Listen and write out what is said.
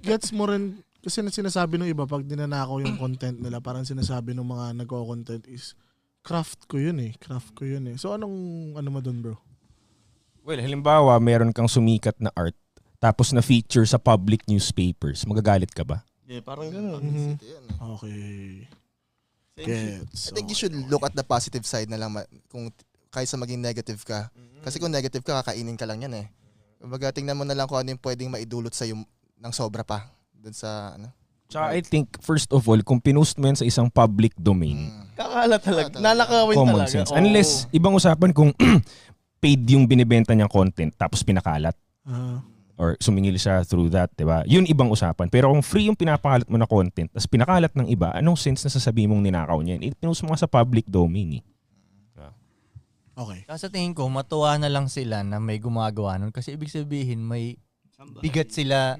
gets mo rin, kasi sinasabi ng iba, pag dinanakaw yung content nila, parang sinasabi ng mga nagko-content is, craft ko yun eh. So ano mo dun, bro? Well, halimbawa, meron kang sumikat na art, tapos na-feature sa public newspapers, magagalit ka ba? Yeah, parang gano'n. Okay. Gets. I think you should look at the positive side na lang kung kaysa maging negative ka. Kasi kung negative ka, kakainin ka lang yan eh. Kumbaga, tingnan mo na lang kung ano yung pwedeng maidulot sa'yo ng sobra pa. Dun sa, ano. Tsaka I think, first of all, kung pinost mo yan sa isang public domain, Kakalat talaga. Nanakawin common talaga. sense. Unless, ibang usapan kung paid yung binibenta niyang content, tapos pinakalat. Or sumingil siya through that, diba? Yun ibang usapan. Pero kung free yung pinapakalat mo na content, tapos pinakalat ng iba, anong sense na sasabihin mong ninakaw niya? Pinost mo nga sa public domain eh. Okay. Sa tingin ko, matuwa na lang sila na may gumagawa nun kasi ibig sabihin may bigat sila